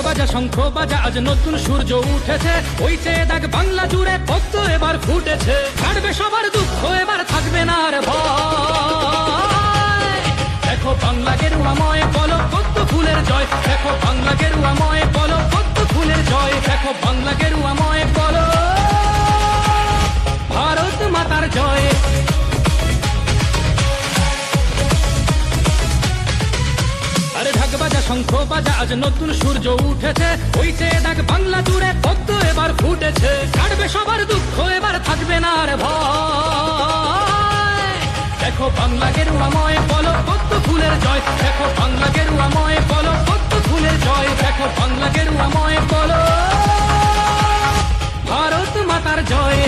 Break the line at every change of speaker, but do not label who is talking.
বাজা শঙ্খ বাজা আজ নতুন সূর্য উঠেছে, ওই চেয়ে দেখ বাংলা জুড়ে ভক্ত এবার ফুটেছে। কাটবে সবার দুঃখ, এবার থাকবে না আর ভয়। দেখো বাংলা গেরুয়াময় বলো কত ফুলের জয়, দেখো বাংলা গেরুয়াময় বলো কত ফুলের জয়, দেখো বাংলা গেরুয়াময় বলো ভারত মাতার জয়। আরে ঢাক বাজা শঙ্খ বাজা আজ নতুন সূর্য উঠেছে, ওই চেয়ে দেখ বাংলা জুড়ে কত এবার ফুটেছে। কাটবে সবার দুঃখ, এবার থাকবে না আর ভয়। দেখো বাংলা গেরুয়াময় বলো কত ফুলের জয়, দেখো বাংলা গেরুয়াময় বলো কত ফুলের জয়, দেখো বাংলা গেরুয়াময় বলো ভারত মাতার জয়।